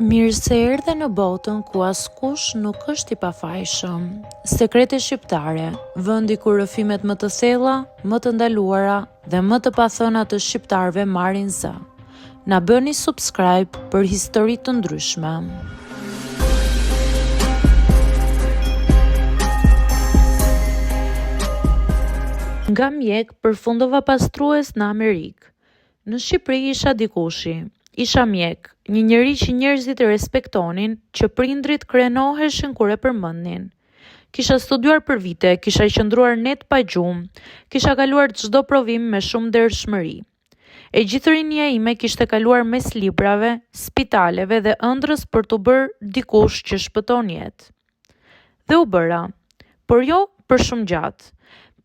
Mirë se erdhe në botën ku askush nuk është i pafajshëm. Sekrete shqiptare, vendi ku rrëfimet më të thella, më të ndaluara dhe më të pathëna të shqiptarëve marrin zë. Na bëni subscribe për histori të ndryshme. Nga mjek përfundova pastrues në Amerikë. Në Shqipëri isha dikushi. Isha mjek, një njeri që njerëzit e respektonin, që prindrit krenoheshin kur e përmendnin. Kisha studiuar për vite, kisha qëndruar net pa gjumë, kisha kaluar çdo provim me shumë ndershmëri. E gjithë rinia ime kishte kaluar mes librave, spitaleve dhe ëndrrës për të bërë dikush që shpëton jetë. Dhe u bëra, por jo për shumë gjatë.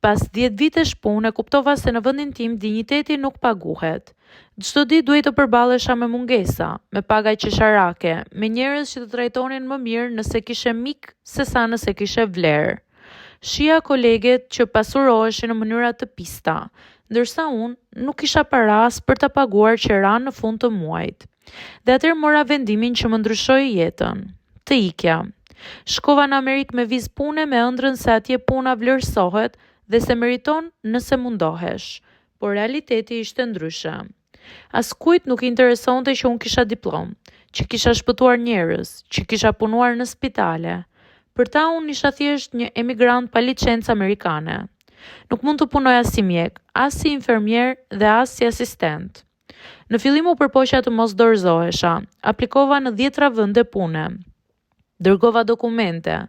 Pas 10 vitesh punë, kuptova se në vendin tim dinjiteti nuk paguhet. Çdo ditë duhej të përballesha me mungesa, me paga qesharake, me njerëz që të trajtonin më mirë nëse kishe mik sesa nëse kishe vlerë. Shija koleget që pasuroheshin në mënyra të pista, ndërsa unë nuk kisha para as për ta paguar që ranë në fund të muajit. Dhe atëherë mora vendimin që më ndryshoi jetën, të ikja. Shkova në Amerikë me vizë pune me ëndrrën se atje puna vlerësohet dhe se meriton nëse mundohesh, por realiteti ishte ndryshe. Askujt nuk interesonte që unë kisha diplom, që kisha shpëtuar njerëz, që kisha punuar në spitale. Për ta unë isha thjesht një emigrant pa licencë amerikane. Nuk mund të punoja si mjek, as si infermier dhe as si asistent. Në fillim u përpoqja të mos dorëzohesha, aplikova në 10 vende pune. Dërgova dokumente,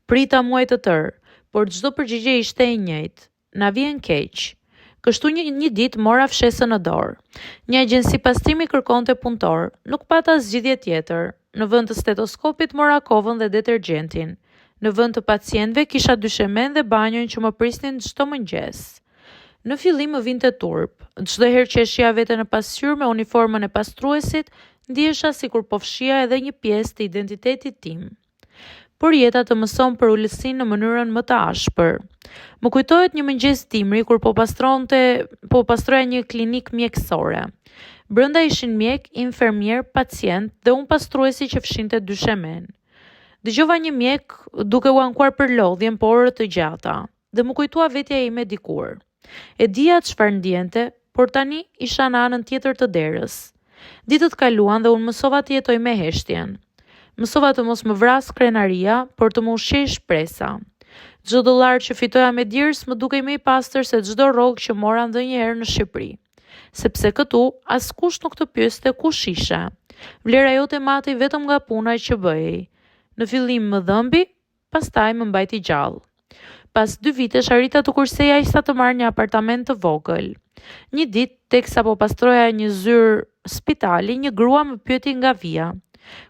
prita muaj të tërë, por çdo përgjigje ishte e njëjtë. Na vjen keq. Kështu një ditë mora fshesën në dorë. Një agjenci pastrimi kërkonte punëtor, nuk pata zgjidhje tjetër. Në vend të stetoskopit mora kovën dhe detergjentin. Në vend të pacientëve kisha dyshemen dhe banjën që më prisnin çdo mëngjes. Në fillim më vinte turp. Çdo herë që e shija veten në pasqyrë me uniformën e pastruesit, ndihesha sikur po fshija edhe një pjesë të identitetit tim. Por jeta të mëson për ulësinë në mënyrën më të ashpër. Më kujtohet një mëngjes dimri kur po pastroja një klinik mjekësore. Brenda ishin mjek, infermier, pacient dhe unë pastruesi që fshinte dyshemen. Dëgjova një mjek duke u ankuar për lodhjen por orë të gjata dhe më kujtua vetja ime dikur. E dija çfarë ndjente, por tani isha në anën tjetër të derës. Ditët kaluan dhe unë mësova të jetoj me heshtjen. Mësova të mos më vras krenaria, por të më ushqej shpresa. Çdo dollar që fitoja me dirs më dukej më i pastër se çdo rrogë që mora ndonjëherë në Shqipëri. Sepse këtu askush nuk të pyeste kush ishe. Vlera jote matej vetëm nga puna që bëhej. Në fillim më dhëmbi, pastaj më mbajti gjallë. Pas 2 vitesh arrita të kurseja sa të marr një apartament të vogël. Një ditë, teksa po pastroja një zyrë spitali, një grua më pyeti nga vija.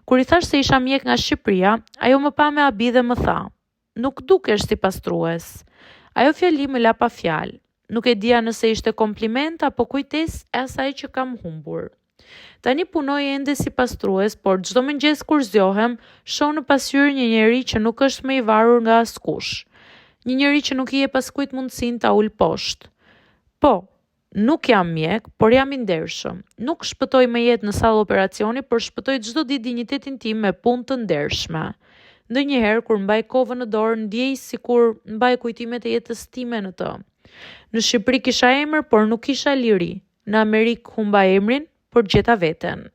Kur i thash se isha mjek nga Shqipëria, ajo më pa me abi dhe më tha: "Nuk dukesh si pastrues." Ajo fjali më la pa fjalë. Nuk e dija nëse ishte kompliment apo kujtesë e asaj që kam humbur. Tani punoj ende si pastrues, por çdo mëngjes kur zgjohem, shoh në pasqyrë një njeri që nuk është më i varur nga askush. Një njeri që nuk i jep askujt mundësinë ta ul poshtë. Po, nuk jam mjek, por jam i ndershëm. Nuk shpëtoj me jetë në sallë operacioni, por shpëtoj çdo ditë dinjitetin tim me punë të ndershme. Ndonjëherë kur mbaj kovën në dorë, ndjej sikur mbaj kujtimet e jetës time në të. Në Shqipëri kisha emër, por nuk kisha liri. Në Amerikë humba emrin, por gjeta veten.